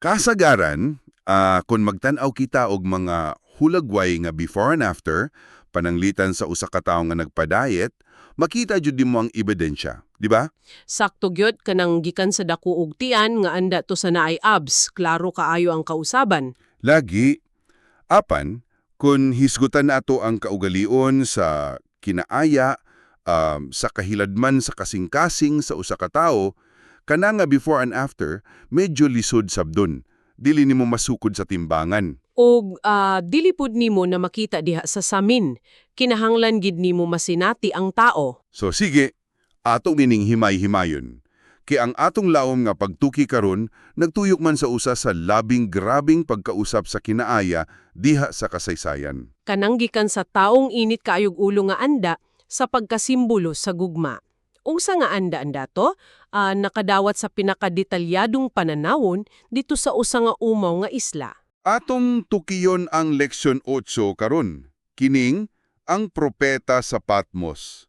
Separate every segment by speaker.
Speaker 1: Kasagaran, kung magtanaw kita og mga hulagway nga before and after, pananglitan sa usa ka tawo nga nagpa-diet, makita jud mo ang ebidensya, di ba?
Speaker 2: Sakto gyud kanang gikan sa dako ug tiyan nga anda to sa naay abs, klaro kaayo ang kausaban.
Speaker 1: Lagi, apan, kung hisgutan nato ang kaugalion sa kinaaya, sa kahiladman sa kasing-kasing sa usa ka tawo, kana nga before and after, medyo lisod sabdon. Dili nimo masukod sa timbangan.
Speaker 2: Og dili pud nimo na makita diha sa samin, kinahanglan gid nimo masinati ang tao.
Speaker 1: So sige, atong ining himay-himayon. Kaya ang atong laom nga pagtuki karon nagtuyok man sa usa sa labing grabing pagkausap sa kinaaya diha sa kasaysayan.
Speaker 2: Kanang gikan sa taong init kaayog ulo nga anda sa pagkasimbolo sa gugma. Unsa nga anda to? Nakadawat sa pinakadetalyadong pananawon dito sa usa nga umaw nga isla.
Speaker 1: Atong tukiyon ang leksyon 8 karon. Kining ang propeta sa Patmos.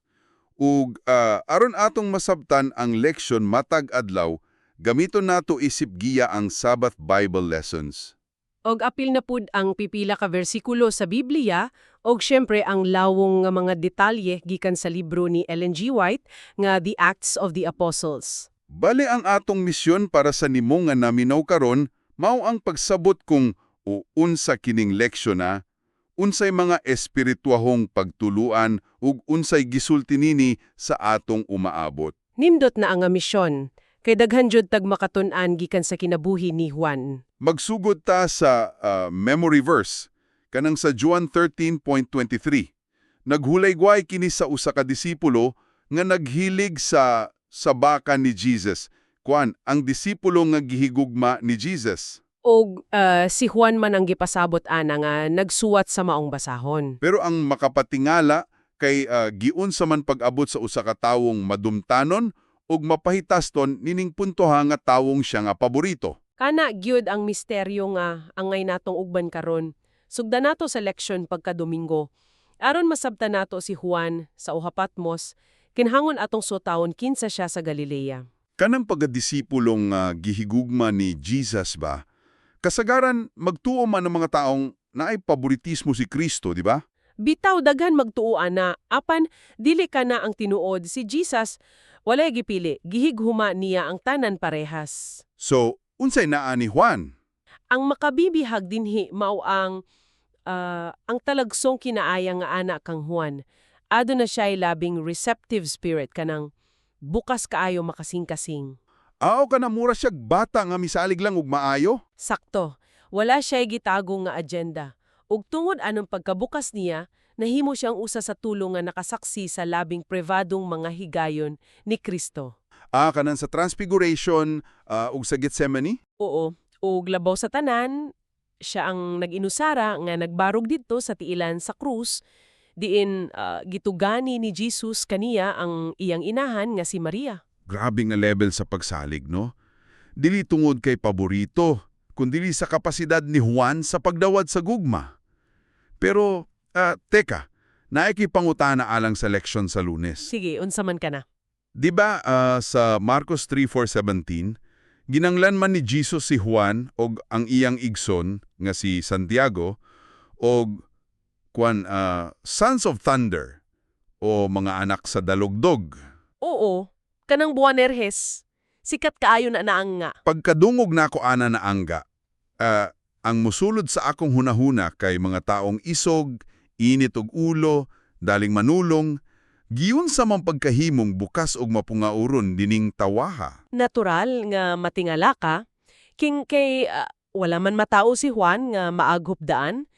Speaker 1: Ug aron atong masabtan ang leksyon matag adlaw, gamiton nato isip giya ang Sabbath Bible lessons.
Speaker 2: Og apil na pud ang pipila ka bersikulo sa Biblia, og syempre ang lawong nga mga detalye gikan sa libro ni Ellen G. White nga The Acts of the Apostles.
Speaker 1: Bale ang atong misyon para sa nimo nga naminaw karon mao ang pagsabot kung unsa kining leksyon na, unsay mga espirituahong pagtuluan ug unsay gisulti nini sa atong umaabot.
Speaker 2: Nindot na ang misyon, kay daghan jud tag makatun-an gikan sa kinabuhi ni Juan.
Speaker 1: Magsugod ta sa memory verse, kanang sa John 13.23. Naghulaygway kini sa usa ka disipulo nga naghilig sa baka ni Jesus. Ang disipulo nga gihigugma ni Jesus.
Speaker 2: Og si Juan man ang gipasabot ana nga nagsuwat sa maong basahon.
Speaker 1: Pero ang makapatingala kay giun sa man pag-abot sa usa ka tawong madumtanon ug mapahitaston nining puntoha nga tawong siya nga paborito.
Speaker 2: Kana gyud ang misteryo nga angay natong ugban karon. Sugda nato sa leksyon pagka Domingo. Aron masabtan nato si Juan sa Patmos, kinhangon atong sotawon kinsa siya sa Galilea.
Speaker 1: Kanang pagdisipulong gihigugma ni Jesus ba? Kasagaran magtuo man ng mga taong naay paboritismo si Kristo, di ba?
Speaker 2: Bitaw daghan magtuoan na apan dili kana ang tinuod si Jesus, walay gipili, gihighuma niya ang tanan parehas.
Speaker 1: So, unsay naa ni Juan?
Speaker 2: Ang makabibihag dinhi mao ang talagsong kinaaya nga anak kang Juan. Ado na siya'y labing receptive spirit kanang bukas kaayo makasing-kasing.
Speaker 1: Aw ka na mura siyag bata nga misalig lang ug maayo?
Speaker 2: Sakto, wala siya'y gitagong nga agenda. Ug tungod anong pagkabukas niya, nahimo siyang usa sa tulong nga nakasaksi sa labing privadong mga higayon ni Kristo.
Speaker 1: Kanan sa Transfiguration ug sa Gethsemane?
Speaker 2: Oo, ug labaw sa tanan, siya ang nag-inusara nga nagbarog dito sa tiilan sa krus, diin gitugani ni Jesus kaniya ang iyang inahan nga si Maria.
Speaker 1: Grabe nga level sa pagsalig, no? Dili tungod kay paborito, kundi sa kapasidad ni Juan sa pagdawat sa gugma. Pero, teka, naikipangutana alang sa leksyon sa Lunes.
Speaker 2: Sige, unsa man ka na.
Speaker 1: Di ba sa Marcos 3:4-17, ginanglan man ni Jesus si Juan og ang iyang igson nga si Santiago og sons of thunder o mga anak sa dalugdog.
Speaker 2: Oo, kanang Boanerges, sikat kaayo na naanga.
Speaker 1: Pagkadungog na ako ana na angga, ang musulod sa akong hunahuna kay mga taong isog, init og ulo, daling manulong, giun sa mang pagkahimong bukas og mapungauron dining tawaha.
Speaker 2: Natural nga matingala ka, kay wala man matao si Juan nga maaghupdaan.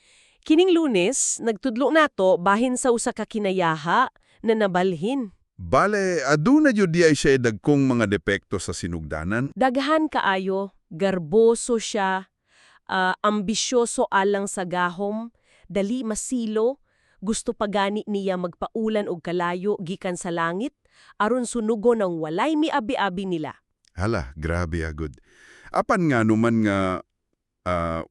Speaker 2: Kining Lunes, nagtudlo nato bahin sa usa ka kinayaha na nabalhin.
Speaker 1: Bale, aduna jud di ay siya dagkong mga depekto sa sinugdanan.
Speaker 2: Daghan kaayo, garboso siya, ambisyoso alang sa gahom, dali masilo, gusto pagani niya magpaulan og kalayo gikan sa langit, aron sunugo ng walay miabi-abi nila.
Speaker 1: Hala, grabe agud. Apan nga numan nga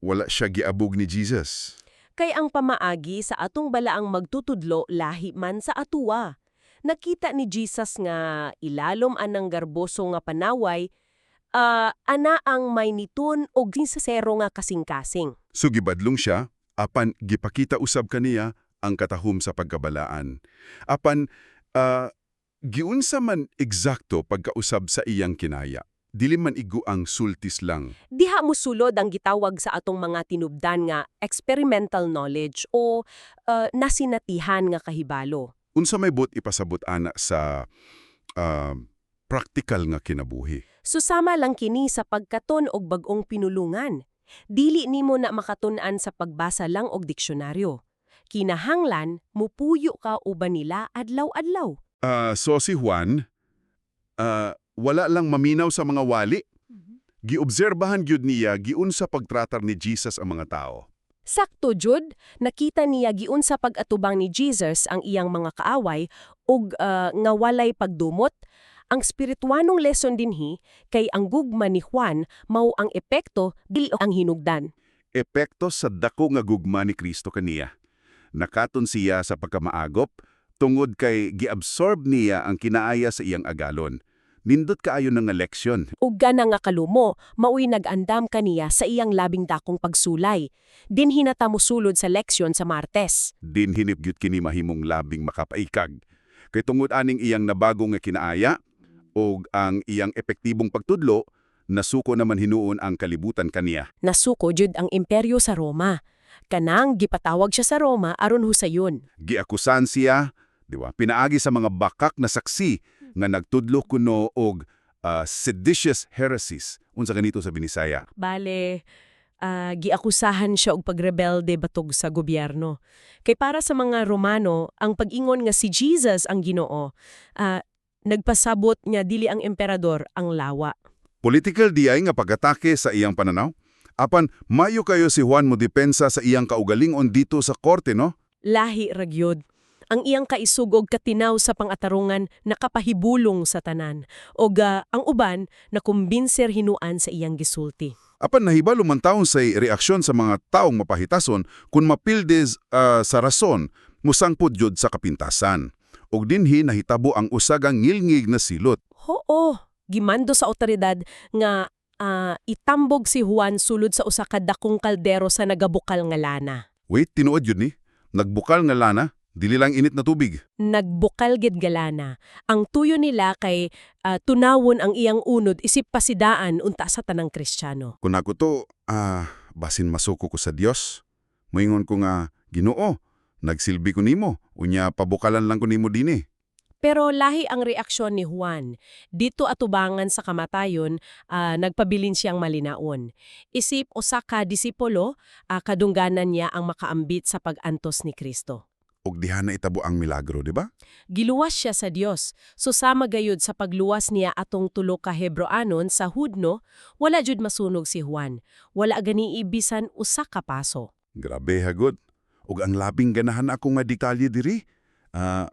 Speaker 1: wala siya giabog ni Jesus.
Speaker 2: Kay ang pamaagi sa atong balaang magtutudlo lahi man sa atuwa. Nakita ni Jesus nga ilalom anang garboso nga panaway, ana ang may nitun og ginsasero nga kasing-kasing.
Speaker 1: So gibadlong siya, apan gipakita usab kaniya ang katahum sa pagkabalaan. Apan, giunsa man eksakto pagkausab sa iyang kinaya. Dili man igu ang sultis lang.
Speaker 2: Diha mo sulod ang gitawag sa atong mga tinubdan nga experimental knowledge o nasinatihan nga kahibalo.
Speaker 1: Unsa may bot ipasabot ana sa practical nga kinabuhi.
Speaker 2: Susama lang kini sa pagkaton og bag-ong pinulungan. Dili nimo na makatun-an sa pagbasa lang og diksyonaryo. Kinahanglan, mupuyo ka uban nila adlaw-adlaw.
Speaker 1: So si Juan, wala lang maminaw sa mga wali. Giobserbahan gyud niya giunsa pagtratar ni Jesus ang mga tao.
Speaker 2: Sakto jud, nakita niya giunsa pag-atubang ni Jesus ang iyang mga kaaway ug nga walay pagdumot. Ang spirituanong lesson dinhi kay ang gugma ni Juan mao ang epekto dili ang hinugdan.
Speaker 1: Epekto sa dako nga gugma ni Kristo kaniya. Nakaton siya sa pagkamaagop tungod kay giabsorb niya ang kinaaya sa iyang agalon. Nindot kaayo nga leksyon.
Speaker 2: Ug gana nga kalumo, maoy nag-andam kaniya sa iyang labing dakong pagsulay. Din hinata mosulod sa leksyon sa Martes.
Speaker 1: Din hinipgyud kini mahimong labing makapaikag. Kay tungod aning iyang nabagong nga kinaaya ug ang iyang epektibong pagtudlo, nasuko naman hinuon ang kalibutan kaniya.
Speaker 2: Nasuko jud ang imperyo sa Roma. Kanang gipatawag siya sa Roma aron husayon.
Speaker 1: Giakusan siya, di ba? Pinaagi sa mga bakak na saksi nga nagtudlo kuno og seditious heresies. Unsa ganito sa Binisaya?
Speaker 2: Bale, giakusahan siya og pagrebelde batog sa gobyerno. Kay para sa mga Romano, ang pag-ingon nga si Jesus ang Ginoo, nagpasabot nga dili ang emperador ang lawa.
Speaker 1: Political diay nga pag-atake sa iyang pananaw? Apan, mayo kayo si Juan mo depensa sa iyang kaugalingon dito sa korte, no?
Speaker 2: Lahi ragyod. Ang iyang kaisugog katinaw sa pangatarungan nakapahibulong sa tanan. O ang uban nakumbinser hinuan sa iyang gisulti.
Speaker 1: Apan nahibalo man taon say reaksyon sa mga taong mapahitason kung mapildes sa rason musangpod jud sa kapintasan. Og dinhi nahitabo ang usagang ngilngig na silot.
Speaker 2: Oo, gimando sa otoridad nga itambog si Juan sulod sa usa ka dakong kaldero sa nagabukal nga lana.
Speaker 1: Wait, tinuod yun ni? Nagbukal nga lana? Dili lang init na tubig.
Speaker 2: Nagbukal gid nga lana. Ang tuyo nila kay tunawon ang iyang unod isip pasidaan unta sa tanang Kristiyano.
Speaker 1: Kung ako to, basin masuko ko sa Dios. Moingon ko nga, Ginoo, nagsilbi ko nimo, unya pabukalan lang ko nimo dinhi.
Speaker 2: Pero lahi ang reaksyon ni Juan. Dito atubangan sa kamatayon, nagpabilin siyang malinaon. Isip usa ka disipulo, kadungganan niya ang makaambit sa pag-antos ni Kristo.
Speaker 1: Og diha na itabo ang milagro, di ba?
Speaker 2: Giluwas siya sa Dios. Susama gayud sa pagluwas niya atong tulo ka Hebreanon sa Hudno, wala jud masunog si Juan. Wala gani ibisan usa ka paso.
Speaker 1: Grabe hagod. Og ang labing ganahan ako nga detalye diri.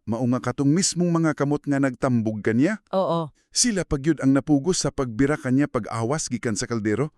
Speaker 1: Maunga katong mismong mga kamot nga nagtambog kanya.
Speaker 2: Oo.
Speaker 1: Sila pagyud ang napugos sa pagbira kanya pag-awas gikan sa kaldero.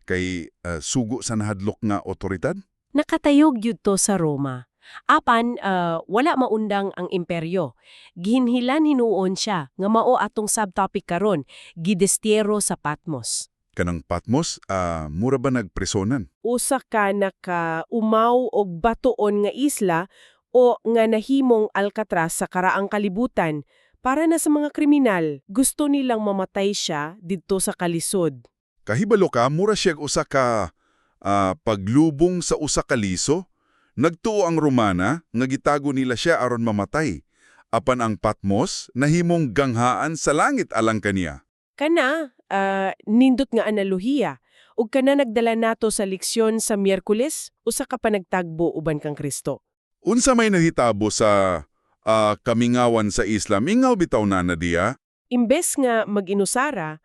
Speaker 1: Kay sugo sa nahadlok nga otoridad.
Speaker 2: Nakatayog yun to sa Roma. Apan, wala maundang ang imperyo. Gihinhilan hinuon siya, nga mao atong subtopic karon, gidestiero sa Patmos.
Speaker 1: Kanang Patmos, mura ba nagpresonan?
Speaker 2: Usa ka naka-umaw og batuon nga isla o nga nahimong Alcatraz sa karaang kalibutan para na sa mga kriminal. Gusto nilang mamatay siya didto sa kalisod.
Speaker 1: Kahibalo ka, mura siyag usa ka paglubong sa usa ka liso. Nagtuo ang Romana nga gitago nila siya aron mamatay. Apan ang Patmos nahimong ganghaan sa langit alang kaniya.
Speaker 2: Kana, nindot nga analohiya. Ug kana nagdala nato sa leksyon sa Miyerkules, usa ka pa nagtagbo uban kang Kristo.
Speaker 1: Unsa may nahitabo sa kamingawan sa Islam, ingaw bitaw na diya?
Speaker 2: Imbes nga mag-inusara,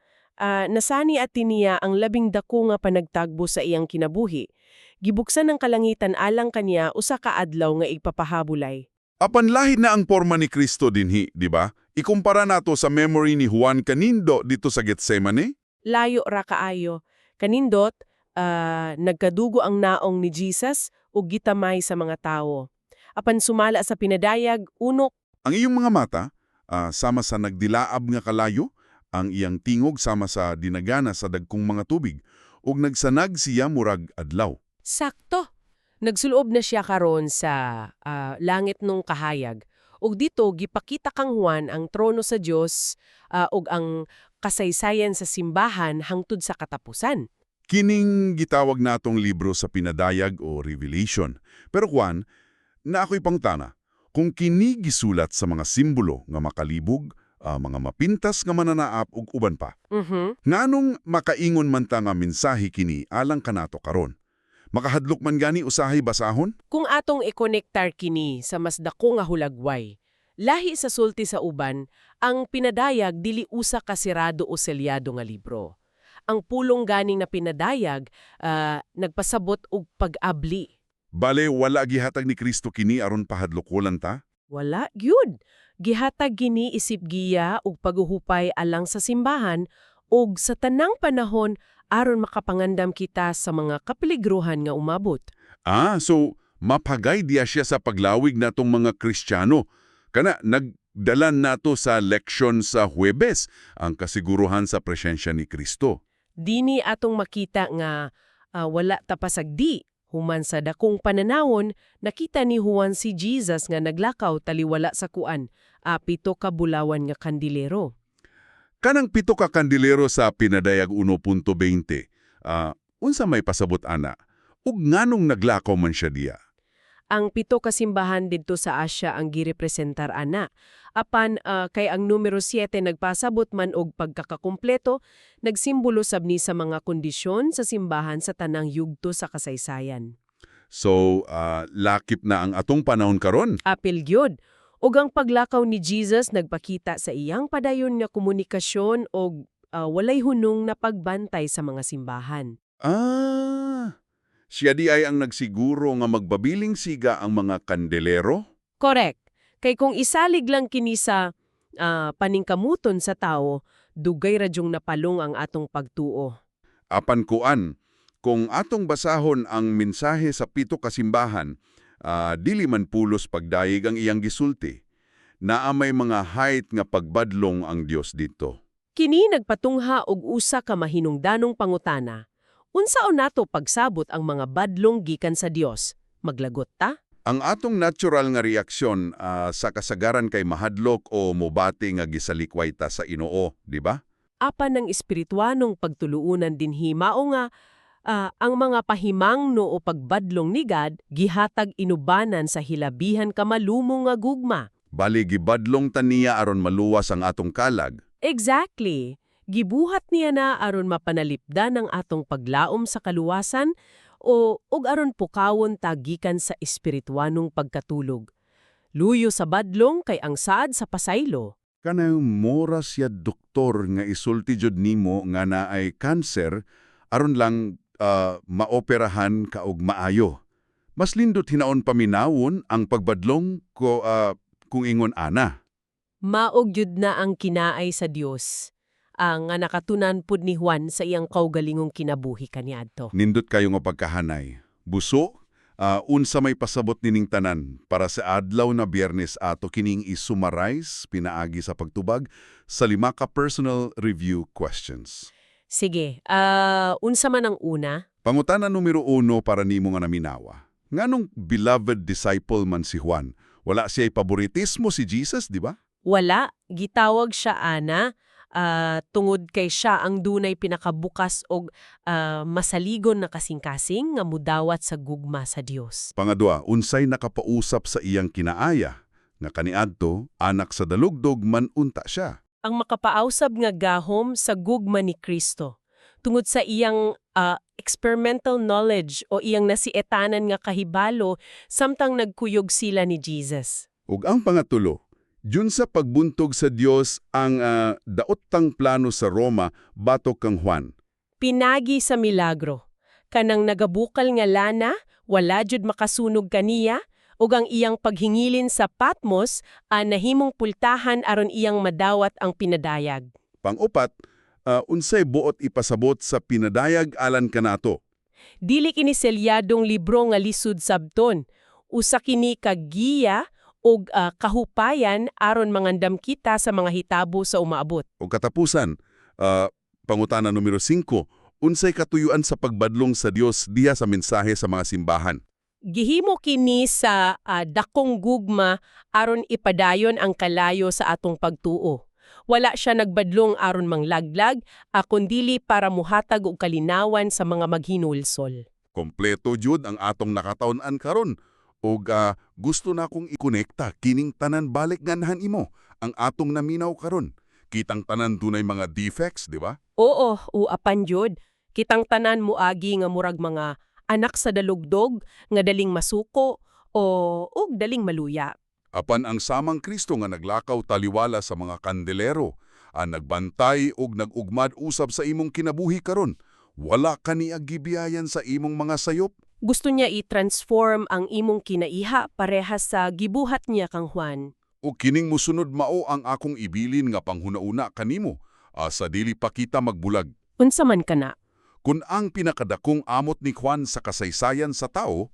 Speaker 2: nasani at niya ang labing dako nga panagtagbo sa iyang kinabuhi. Gibuksan ng kalangitan alang kaniya usa ka adlaw nga igpapahabulay.
Speaker 1: Apan lahi na ang porma ni Kristo dinhi, di ba? Ikumpara nato sa memory ni Juan kanindo dito sa Getsemane.
Speaker 2: Layo ra kaayo. Kanindot, nagkadugo ang naong ni Jesus ug gitamay sa mga tawo. Apan sumala sa pinadayag, unok.
Speaker 1: Ang iyong mga mata, sama sa nagdilaab nga kalayo, ang iyang tingog sama sa dinagana sa dagkong mga tubig, ug nagsanag siya murag adlaw.
Speaker 2: Sakto. Nagsuloob na siya karon sa langit nung kahayag. Ug dito gipakita kang Juan ang trono sa Dios ug ang kasaysayan sa simbahan hangtod sa katapusan.
Speaker 1: Kining gitawag natong libro sa pinadayag o Revelation. Pero Juan, na ako'y pangtana, kung kini gisulat sa mga simbolo nga makalibog, mga mapintas nga mananaap ug uban pa, nganong makaingon man ta nga mensahe kini alang kanato karon? Makahadlok man gani usahay basahon?
Speaker 2: Kung atong i-connectar kini sa mas dako nga hulagway, lahi sa sulti sa uban, ang pinadayag dili usa ka sirado o selyado nga libro. Ang pulong ganing na pinadayag nagpasabot og pag-abli.
Speaker 1: Bale, wala gihatag ni Kristo kini aron pahadlokolan ta?
Speaker 2: Wala gyud. Gihatag gini isip giya og paghuhupay alang sa simbahan ug sa tanang panahon aron makapangandam kita sa mga kapeligruhan nga umabot.
Speaker 1: So mapagay diya siya sa paglawig natong mga Kristiyano. Kana nagdalan nato sa leksyon sa Huwebes ang kasiguruhan sa presensya ni Kristo.
Speaker 2: Dini atong makita nga wala tapasagdi. Human sa dakong pananawon, nakita ni Juan si Jesus nga naglakaw taliwala sa kuan, 7 ka bulawan nga kandilero.
Speaker 1: Kanang 7 ka kandilero sa pinadayag 1.20, unsa may pasabot ana? Ug nganong naglakaw man siya diya?
Speaker 2: Ang 7 ka simbahan didto sa Asya ang girepresentar ana. Apan kay ang numero 7 nagpasabot man og pagkakakumpleto, nagsimbolo sabni sa mga kondisyon sa simbahan sa tanang yugto sa kasaysayan.
Speaker 1: So, lakip na ang atong panahon karon.
Speaker 2: Apil gyud. Ug ang paglakaw ni Jesus nagpakita sa iyang padayon nga komunikasyon og walay hunong na pagbantay sa mga simbahan.
Speaker 1: Siya di ay ang nagsiguro nga magbabiling siga ang mga kandelero?
Speaker 2: Correct. Kay kung isalig lang kini sa paningkamuton sa tao, dugay radyong napalong ang atong pagtuo.
Speaker 1: Apan kuan, kung atong basahon ang mensahe sa 7 ka simbahan, dili man pulos pagdayeg ang iyang gisulti. Naa may mga height nga pagbadlong ang Dios dito.
Speaker 2: Kini nagpatungha og usa ka mahinungdanong pangutana. Unsaon nato pagsabot ang mga badlong gikan sa Dios? Maglagot ta?
Speaker 1: Ang atong natural nga reaksyon sa kasagaran kay mahadlok o mobati nga gisalikway ta sa Ginoo, di ba?
Speaker 2: Apan ng espirituanong pagtuluunan dinhi mao nga ang mga pahimangno o pagbadlong ni God gihatag inubanan sa hilabihan kamalumong nga gugma.
Speaker 1: Bali gibadlong ta niya aron maluwas ang atong kalag.
Speaker 2: Exactly. Gibuhat niya na aron mapanalipdan ang atong paglaom sa kaluwasan ug aron pukawon ta gikan sa espirituanong pagkatulog. Luyo sa badlong kay ang saad sa pasaylo.
Speaker 1: Kanang mora siya doktor nga isulti jud nimo nga naay kanser aron lang maoperahan ka og maayo. Mas lindot hinaon paminawon ang pagbadlong kung ingon ana.
Speaker 2: Maog yun na ang kinaay sa Dios. Ang nakatunan pud ni Juan sa iyang kaugalingong kinabuhi kaniadto.
Speaker 1: Nindot kayo nga pagkahanay. Buso, unsa may pasabot nining tanan para sa adlaw na Biyernes ato kining isummarize pinaagi sa pagtubag sa 5 ka personal review questions.
Speaker 2: Sige, unsa man ang una?
Speaker 1: Pangutana numero 1 para nimo nga naminawa. Nganong beloved disciple man si Juan? Wala siya'y paboritismo si Jesus, di ba?
Speaker 2: Wala, gitawag siya ana. Tungod kay siya ang dunay pinakabukas og masaligon na kasing-kasing nga mudawat sa gugma sa Dios.
Speaker 1: Pangadua, unsay nakapausap sa iyang kinaaya, nga kaniadto, anak sa dalugdog man unta siya.
Speaker 2: Ang makapausab nga gahom sa gugma ni Kristo. Tungod sa iyang experimental knowledge o iyang nasietanan nga kahibalo samtang nagkuyog sila ni Jesus.
Speaker 1: Ug ang pangatulo, dun sa pagbuntog sa Dios ang daotang plano sa Roma batok kang Juan.
Speaker 2: Pinagi sa milagro. Kanang nagabukal nga lana, wala jud makasunog kaniya, ug ang iyang paghingilin sa Patmos nahimong pultahan aron iyang madawat ang pinadayag.
Speaker 1: Pang-upat, unsay buot ipasabot sa pinadayag alan kanato.
Speaker 2: Dili kini selyadong libro nga lisud sabton. Usa kini ka giya ug kahupayan aron mangandam kita sa mga hitabo sa umaabot.
Speaker 1: O katapusan, pangutana numero 5, unsay katuyuan sa pagbadlong sa Dios diha sa mensahe sa mga simbahan?
Speaker 2: Gihimo kini sa dakong gugma aron ipadayon ang kalayo sa atong pagtuo. Wala siya nagbadlong aron manglaglag, kundili para muhatag og kalinawan sa mga maghinulsol.
Speaker 1: Kompleto jud ang atong nakataon-an karon. Og gusto na akong ikonekta kining tanan balik nganahan imo ang atong naminaw karon. Kitang tanan dunay mga defects, di ba?
Speaker 2: Oo, uapan jud. Kitang tanan muagi nga murag mga anak sa dalugdog nga daling masuko og daling maluya.
Speaker 1: Apan ang samang Kristo nga naglakaw taliwala sa mga kandelero, nagbantay og nag-ugmad usab sa imong kinabuhi karon. Wala kaniya gibiyayan sa imong mga sayop.
Speaker 2: Gusto niya i-transform ang imong kinaiha parehas sa gibuhat niya kang Juan.
Speaker 1: O kining musunod mao ang akong ibilin nga panghunauna kanimo, sa dili pa kita magbulag.
Speaker 2: Unsa man kana?
Speaker 1: Kung ang pinakadakong amot ni Juan sa kasaysayan sa tao,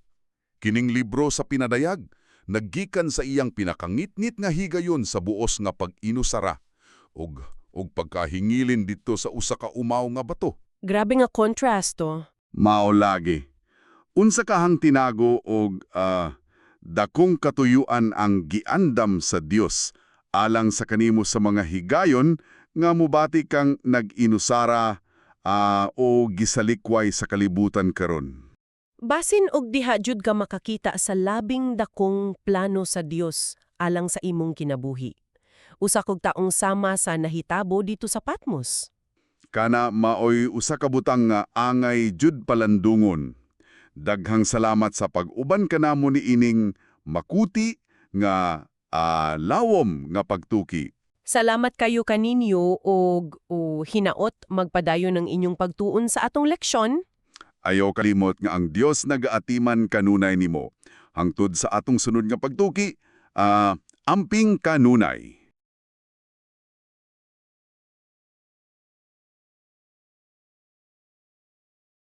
Speaker 1: kining libro sa pinadayag, naggikan sa iyang pinakangitngit nga higayon sa buos nga pag-inusara og pagkahingilin dito sa usa ka umaw nga bato.
Speaker 2: Grabe nga contrast to.
Speaker 1: Mao lagi. Unsa kahang tinago og dakong katuyuan ang giandam sa Dios alang sa kanimo sa mga higayon nga mubati kang nag-inusara o gisalikway sa kalibutan karon.
Speaker 2: Basin og diha jud ka makakita sa labing dakong plano sa Dios alang sa imong kinabuhi. Usa kog taong sama sa nahitabo dito sa Patmos.
Speaker 1: Kana maoy usa ka butang nga angay jud palandungon. Daghang salamat sa pag-uban kanamo ni ining makuti nga lawom nga pagtuki.
Speaker 2: Salamat kayo kaninyo og hinaot magpadayon ng inyong pagtuon sa atong leksyon.
Speaker 1: Ayaw kalimot nga ang Dios nagaatiman kanunay nimo. Hangtod sa atong sunod nga pagtuki, amping kanunay.